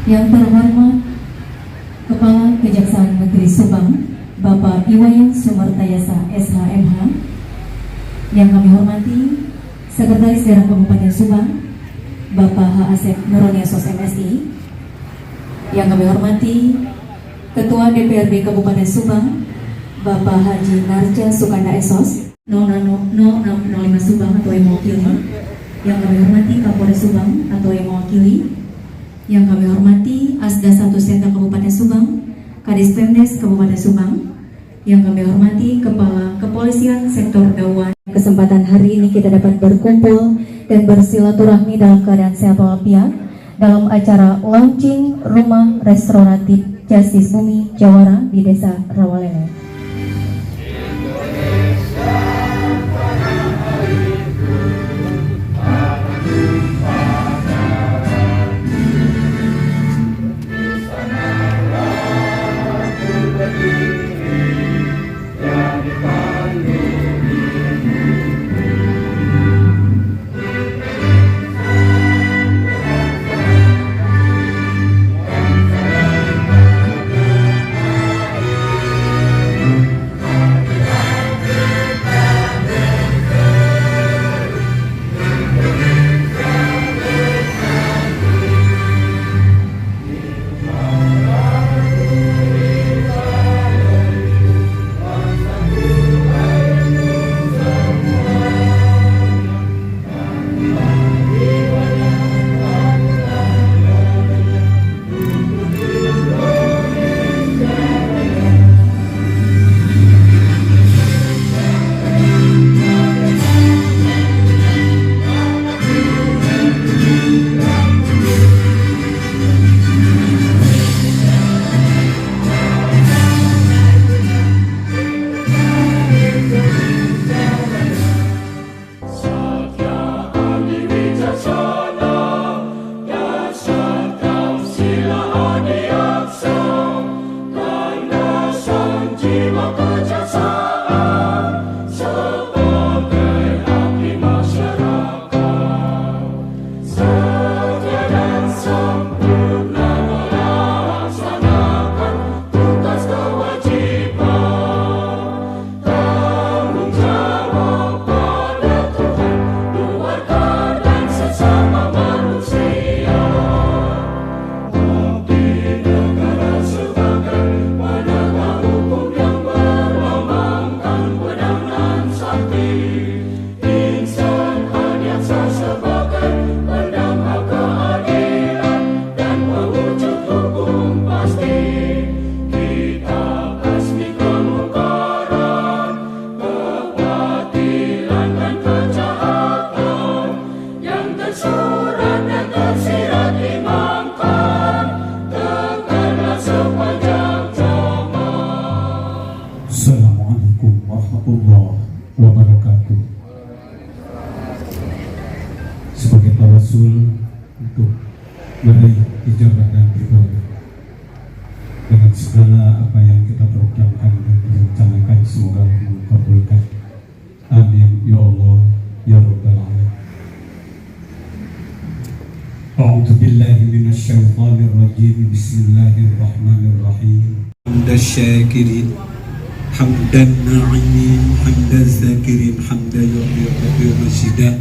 Yang terhormat Kepala Kejaksaan Negeri Subang, Bapak Iwayan Sumartayasa SHMH. Yang kami hormati Sekretaris Daerah Kabupaten Subang, Bapak H. Asep Nuroni SOS MSI. Yang kami hormati Ketua DPRD Kabupaten Subang, Bapak Haji Narja Sukanda SOS 0605 Subang atau yang mewakili. Yang kami hormati Kapolres Subang atau yang mewakili. Yang kami hormati Asda 1 Senta Kabupaten Subang, Kadis Pemdes Kabupaten Subang. Yang kami hormati Kepala Kepolisian Sektor Dawan. Kesempatan hari ini kita dapat berkumpul dan bersilaturahmi dalam keadaan sehat walafiat dalam acara launching Rumah Restoratif Justice Bumi Jawara di Desa Rawalele. Assalamualaikum warahmatullahi wabarakatuh. Sebagai tawasul untuk meraih ijabah dan ridho dengan segala apa yang kita programkan dan rencanakan, semoga Allah mengabulkan. Amin ya Allah ya Rabbal alamin. A'udzu billahi minasyaitonir rajim. Bismillahirrahmanirrahim. Hamdasyakirin hamdan na'imin hamdan zakirin hamdan yuhyi masjidah.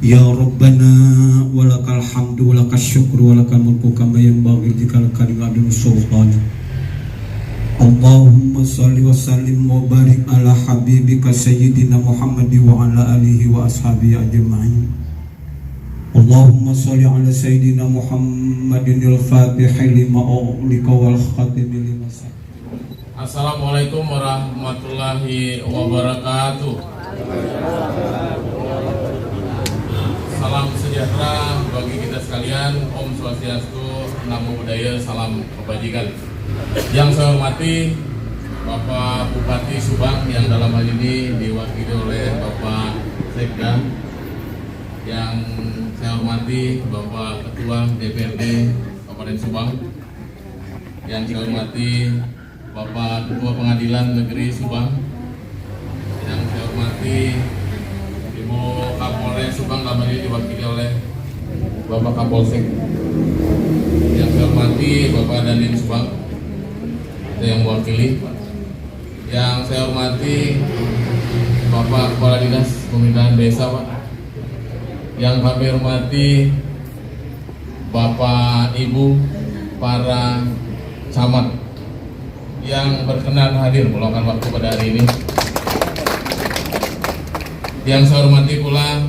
Ya Rabbana walakal hamdu walakal syukru walakal mulku kama yanbaghi likal kalimatu sultan. Allahumma salli wa sallim wa barik ala habibika sayyidina Muhammad wa ala alihi wa ashabihi ajma'in. Allahumma salli ala sayyidina Muhammadin al-Fatihil lima ughliqa wal khatimi lima sabaq. Assalamualaikum warahmatullahi wabarakatuh. Salam sejahtera bagi kita sekalian. Om Swastiastu, Namo Buddhaya, salam kebajikan. Yang saya hormati Bapak Bupati Subang yang dalam hal ini diwakili oleh Bapak Sekda. Yang saya hormati Bapak Ketua DPRD Kabupaten Subang. Yang saya hormati Bapak Ketua Pengadilan Negeri Subang. Yang saya hormati Ibu Kapolres Subang, dalam ini diwakili oleh Bapak Kapolsek. Yang saya hormati Bapak Dandim Subang, yang mewakili. Yang saya hormati Bapak Kepala Dinas Pemerintahan Desa, Pak. Yang kami hormati Bapak Ibu para camat yang berkenan hadir meluangkan waktu pada hari ini. Yang saya hormati pula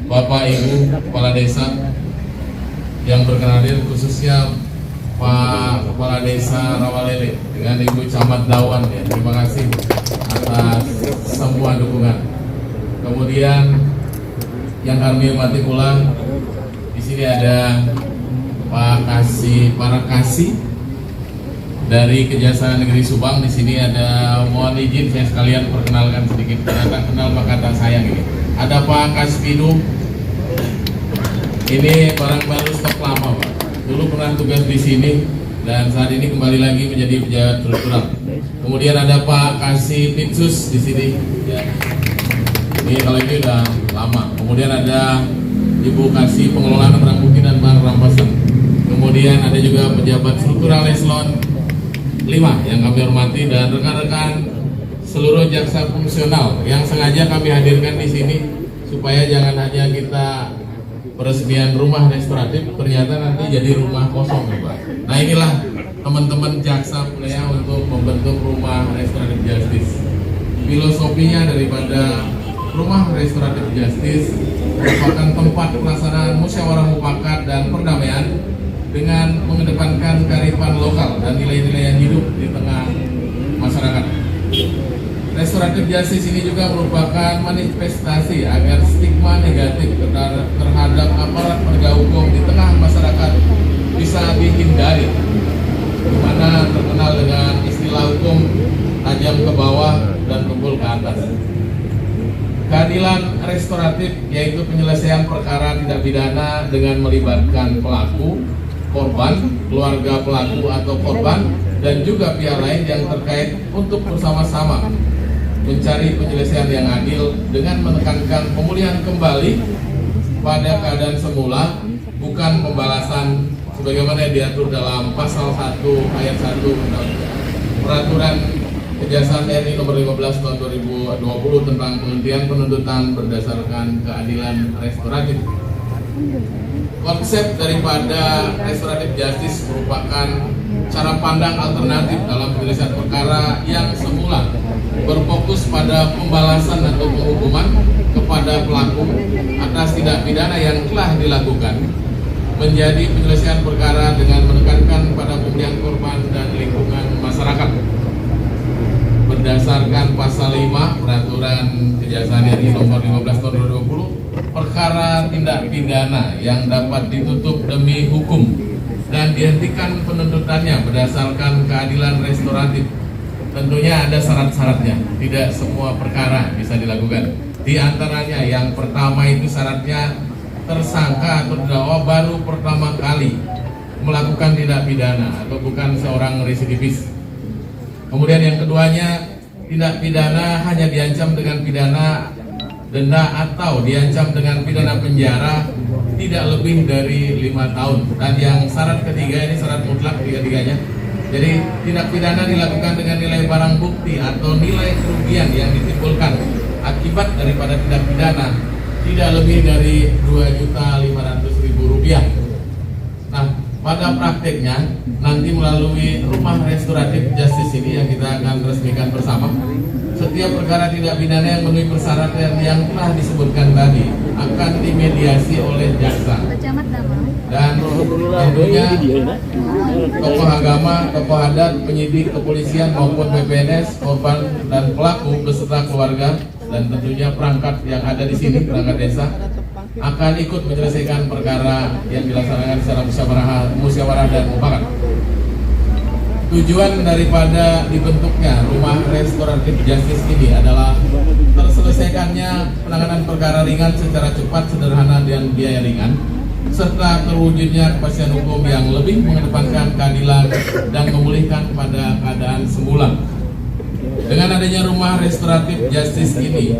Bapak Ibu Kepala Desa yang berkenan hadir, khususnya Pak Kepala Desa Rawalele dengan Ibu Camat Dawan, ya. Terima kasih atas semua dukungan. Kemudian yang kami hormati pula di sini ada para kasih dari Kejaksaan Negeri Subang. Di sini ada, mohon izin saya sekalian perkenalkan sedikit, karena tak kenal maka tak sayang ini. Ada Pak Kaspinu, ini barang baru stok lama, Pak. Dulu pernah tugas di sini dan saat ini kembali lagi menjadi pejabat struktural. Kemudian ada Pak Kasih Pitsus di sini. Ya. Ini kalau ini udah lama. Kemudian ada Ibu Kasih Pengelolaan Barang Bukti dan Barang Rampasan. Kemudian ada juga pejabat struktural eselon 5 yang kami hormati, dan rekan-rekan seluruh jaksa fungsional yang sengaja kami hadirkan di sini supaya jangan hanya kita peresmian rumah restoratif, ternyata nanti jadi rumah kosong, Pak. Nah, inilah teman-teman jaksa punya untuk membentuk rumah restoratif justice. Filosofinya daripada rumah restoratif justice merupakan tempat pelaksanaan musyawarah mufakat dan perdamaian dengan mengedepankan kearifan lokal dan nilai-nilai yang hidup di tengah masyarakat. Restoratif justice ini juga merupakan manifestasi agar stigma negatif terhadap aparat penegak hukum di tengah masyarakat bisa dihindari, di mana terkenal dengan istilah hukum tajam ke bawah dan tumpul ke atas. Keadilan restoratif yaitu penyelesaian perkara tindak pidana dengan melibatkan pelaku, korban, keluarga pelaku atau korban, dan juga pihak lain yang terkait untuk bersama-sama mencari penyelesaian yang adil dengan menekankan pemulihan kembali pada keadaan semula, bukan pembalasan sebagaimana diatur dalam pasal 1 ayat 1 Peraturan Kejaksaan RI nomor 15 tahun 2020 tentang penghentian penuntutan berdasarkan keadilan restoratif. Konsep daripada restoratif justice merupakan cara pandang alternatif dalam penyelesaian perkara yang semula berfokus pada pembalasan atau penghukuman kepada pelaku atas tindak pidana yang telah dilakukan, menjadi penyelesaian perkara dengan menekankan pada pemulihan korban dan lingkungan masyarakat. Berdasarkan pasal 5 Peraturan Kejaksaan RI nomor 15 tahun 2020, perkara tindak pidana yang dapat ditutup demi hukum dan dihentikan penuntutannya berdasarkan keadilan restoratif tentunya ada syarat-syaratnya. Tidak semua perkara bisa dilakukan. Di antaranya yang pertama itu syaratnya tersangka atau terdakwa baru pertama kali melakukan tindak pidana atau bukan seorang residivis. Kemudian yang keduanya, tindak pidana hanya diancam dengan pidana denda atau diancam dengan pidana penjara tidak lebih dari 5 tahun. Dan yang syarat ketiga ini syarat mutlak tiga-tiganya. Jadi tindak pidana dilakukan dengan nilai barang bukti atau nilai kerugian yang ditimbulkan akibat daripada tindak pidana tidak lebih dari Rp2.500.000. Nah, pada prakteknya nanti melalui rumah restoratif justice ini yang kita akan resmikan bersama, setiap perkara tindak pidana yang memenuhi persyaratan yang telah disebutkan tadi akan dimediasi oleh jaksa. Dan tentunya tokoh agama, tokoh adat, penyidik, kepolisian maupun PPNS, korban dan pelaku beserta keluarga dan tentunya perangkat yang ada di sini, perangkat desa akan ikut menyelesaikan perkara yang dilaksanakan secara musyawarah dan mufakat. Tujuan daripada dibentuknya rumah restoratif justice ini adalah terselesaikannya penanganan perkara ringan secara cepat, sederhana, dan biaya ringan, serta terwujudnya kepastian hukum yang lebih mengedepankan keadilan dan memulihkan pada keadaan semula. Dengan adanya rumah restoratif justice ini,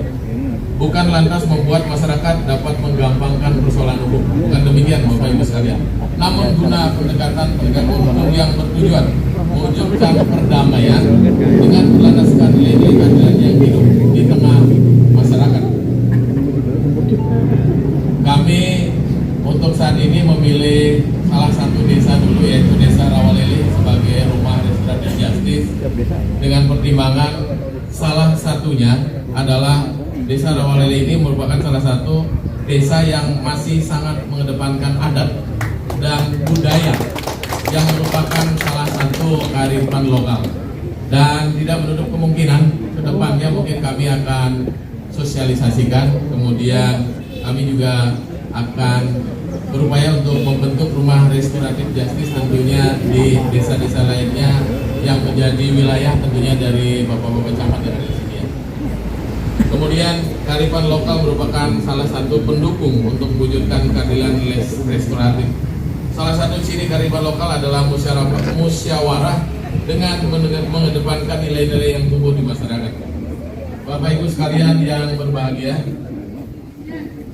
bukan lantas membuat masyarakat dapat menggampangkan persoalan hukum. Bukan demikian Bapak Ibu sekalian. Namun guna pendekatan penegakan hukum yang bertujuan mewujudkan perdamaian dengan berlandaskan nilai-nilai keadilan yang hidup di tengah masyarakat. Kami untuk saat ini memilih salah satu desa dulu, yaitu Desa Rawalele sebagai rumah restoratif justice, dengan pertimbangan salah satunya adalah Desa Rawalele ini merupakan salah satu desa yang masih sangat mengedepankan adat dan budaya yang merupakan salah satu kearifan lokal, dan tidak menutup kemungkinan ke depannya mungkin kami akan sosialisasikan, kemudian kami juga akan berupaya untuk membentuk rumah restoratif justice tentunya di desa-desa lainnya yang menjadi wilayah tentunya dari Bapak-Bapak camat yang ada di sini. Kemudian kearifan lokal merupakan salah satu pendukung untuk mewujudkan keadilan restoratif. Salah satu ciri kearifan lokal adalah musyawarah dengan mengedepankan nilai-nilai yang tumbuh di masyarakat. Bapak Ibu sekalian yang berbahagia,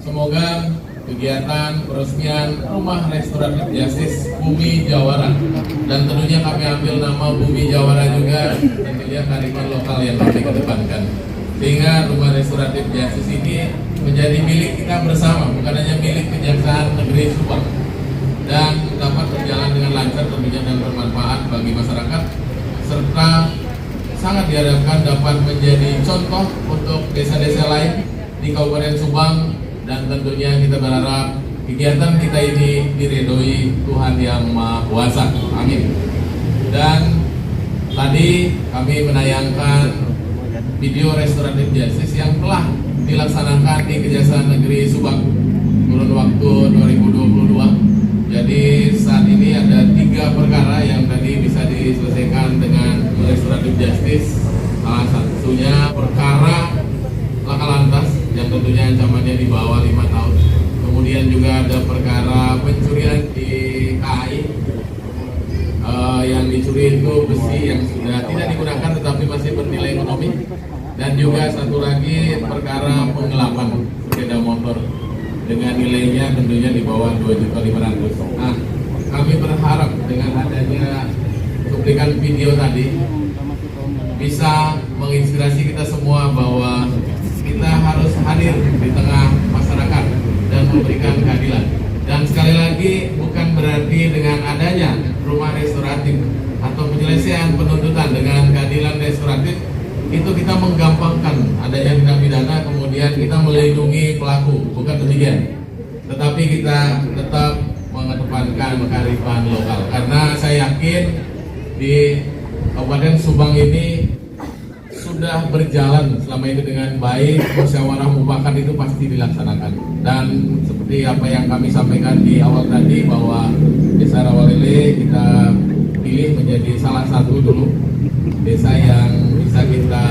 semoga kegiatan peresmian rumah restoratif justice Bumi Jawara, dan tentunya kami ambil nama Bumi Jawara juga tentunya kearifan lokal yang kami kedepankan, sehingga rumah restoratif justice ini menjadi milik kita bersama, bukan hanya milik Kejaksaan Negeri Subang, dan dapat berjalan dengan lancar tentunya dan bermanfaat bagi masyarakat, serta sangat diharapkan dapat menjadi contoh untuk desa-desa lain di Kabupaten Subang. Dan tentunya kita berharap kegiatan kita ini diridhoi Tuhan Yang Maha Kuasa. Amin. Dan tadi kami menayangkan video restoratif justice yang telah dilaksanakan di Kejaksaan Negeri Subang kurun waktu 2022. Jadi saat ini ada 3 perkara yang tadi bisa diselesaikan dengan restoratif justice. Salah satunya perkara laka lantas yang tentunya ancamannya di bawah 5 tahun. Kemudian juga ada perkara pencurian di KAI, yang dicuri itu besi yang sudah tidak digunakan tetapi masih bernilai ekonomi. Dan juga satu lagi perkara penggelapan sepeda motor dengan nilainya tentunya di bawah 2.500.000. Nah, kami berharap dengan adanya cuplikan video tadi bisa menginspirasi kita semua bahwa kita harus hadir di tengah masyarakat dan memberikan keadilan. Dan sekali lagi bukan berarti dengan adanya rumah restoratif atau penyelesaian penuntutan dengan keadilan restoratif itu kita menggampangkan adanya tindak pidana kemudian kita melindungi pelaku, bukan demikian. Tetapi kita tetap mengedepankan kearifan lokal, karena saya yakin di Kabupaten Subang ini sudah berjalan selama ini dengan baik, musyawarah mufakat itu pasti dilaksanakan. Dan seperti apa yang kami sampaikan di awal tadi bahwa Desa Rawalele kita pilih menjadi salah satu dulu desa yang bisa kita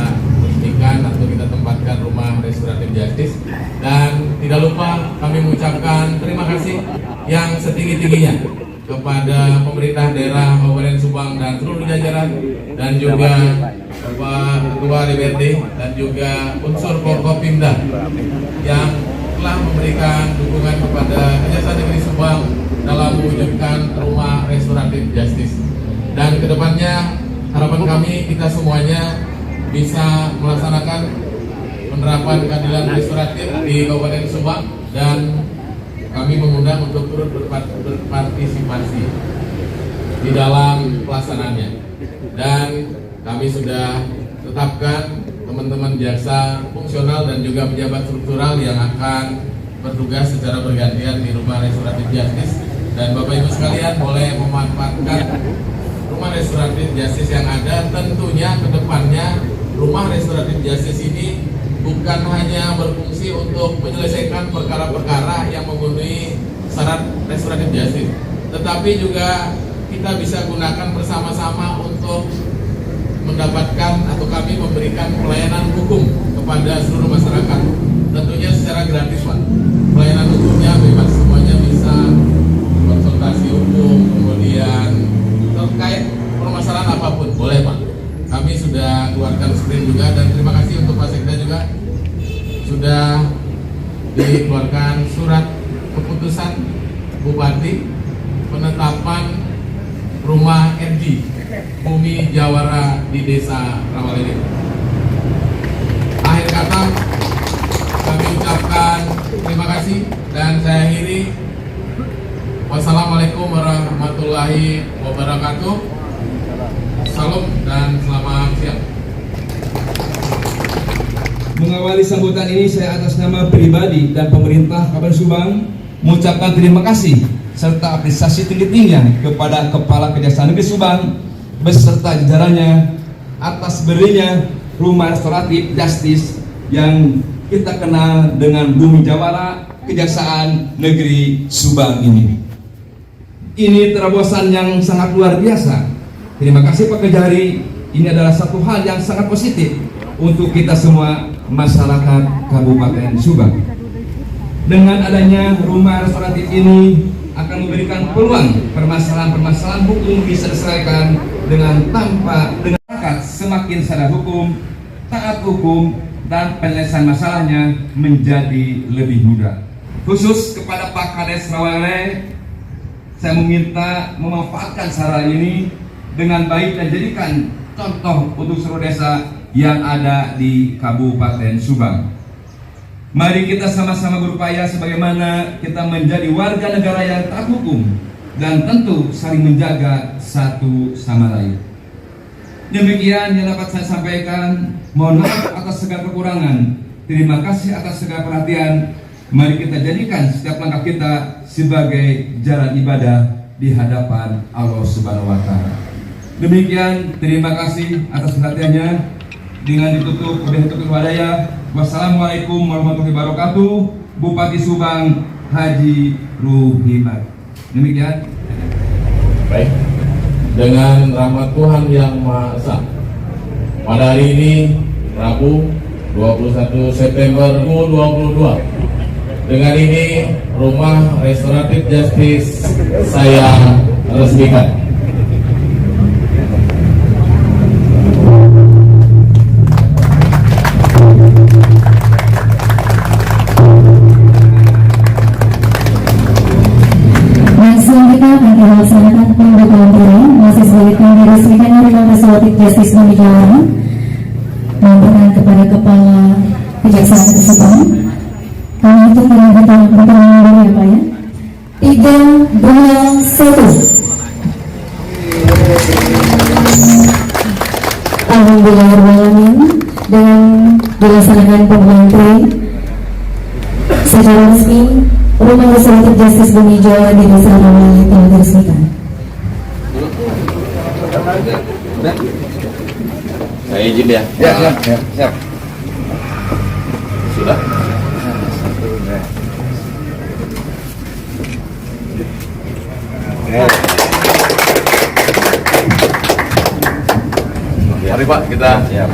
resmikan atau kita tempatkan rumah restoratif justice. Dan tidak lupa kami mengucapkan terima kasih yang setinggi-tingginya kepada pemerintah daerah Kabupaten Subang dan seluruh jajaran, dan juga Bapak Ketua DPRD dan juga unsur Forkopimda yang telah memberikan dukungan kepada Kejaksaan Negeri Subang dalam mewujudkan rumah restoratif justice. Dan kedepannya harapan kami kita semuanya bisa melaksanakan penerapan keadilan restoratif di Kabupaten Subang, dan kami mengundang untuk turut berpartisipasi di dalam pelaksanaannya. Dan kami sudah tetapkan teman-teman jaksa fungsional dan juga pejabat struktural yang akan bertugas secara bergantian di rumah restoratif justice. Dan Bapak Ibu sekalian boleh memanfaatkan rumah restoratif justice yang ada. Tentunya ke depannya rumah restoratif justice ini bukan hanya berfungsi untuk menyelesaikan perkara-perkara yang memenuhi syarat restoratif justice, tetapi juga kita bisa gunakan bersama-sama untuk mendapatkan atau kami memberikan pelayanan hukum kepada seluruh masyarakat, tentunya secara gratis Pak. Pelayanan hukumnya bebas, semuanya bisa konsultasi hukum, kemudian terkait permasalahan apapun boleh Pak. Kami sudah keluarkan screen juga, dan terima kasih untuk Pak Sekda juga sudah dikeluarkan surat keputusan Bupati penetapan rumah RG Bumi Jawara di Desa Rawalele. Akhir kata kami ucapkan terima kasih dan saya akhiri. Wassalamualaikum warahmatullahi wabarakatuh. Salam dan selamat siang. Mengawali sambutan ini, saya atas nama pribadi dan pemerintah Kabupaten Subang mengucapkan terima kasih serta apresiasi tinggi-tingginya kepada Kepala Kejaksaan Negeri Subang beserta jajarannya atas berinya rumah restoratif Justice yang kita kenal dengan Bumi Jawara Kejaksaan Negeri Subang ini. Ini terobosan yang sangat luar biasa. Terima kasih Pak Kejari. Ini adalah satu hal yang sangat positif untuk kita semua masyarakat Kabupaten Subang. Dengan adanya rumah restoratif ini akan memberikan peluang permasalahan-permasalahan hukum bisa diselesaikan dengan masyarakat semakin sadar hukum, taat hukum, dan penyelesaian masalahnya menjadi lebih mudah. Khusus kepada Pak Kades Rawalele, saya meminta memanfaatkan sarana ini dengan baik dan jadikan contoh untuk seluruh desa yang ada di Kabupaten Subang. Mari kita sama-sama berupaya sebagaimana kita menjadi warga negara yang taat hukum dan tentu saling menjaga satu sama lain. Demikian yang dapat saya sampaikan. Mohon maaf atas segala kekurangan. Terima kasih atas segala perhatian. Mari kita jadikan setiap langkah kita sebagai jalan ibadah di hadapan Allah Subhanahu wa Ta'ala. Demikian, terima kasih atas perhatiannya. Dengan ditutup oleh Ketua Wadaya. Wassalamualaikum warahmatullahi wabarakatuh. Bupati Subang Haji Ruhimat. Demikian. Baik, dengan rahmat Tuhan Yang Maha Esa, pada hari ini Rabu 21 September 2022, dengan ini rumah restoratif Justice saya resmikan. Melaksanakan pembukaan diri masih sebaliknya diresmikan rumah restoratif Justice Bumi Jawara. Mohon kepada Kepala Kejaksaan Negeri Subang. Kami itu penandatangan diri ya Pak ya. 3, 2, 1. Alhamdulillahirrahmanirrahim. Dengan dilaksanakan pembukaan diri secara resmi, rumah restoratif Justice Bumi Jawara di Desa Rawalele telah diresmikan. Saya izin ya. Siap. Sudah. Mari Pak, kita siap.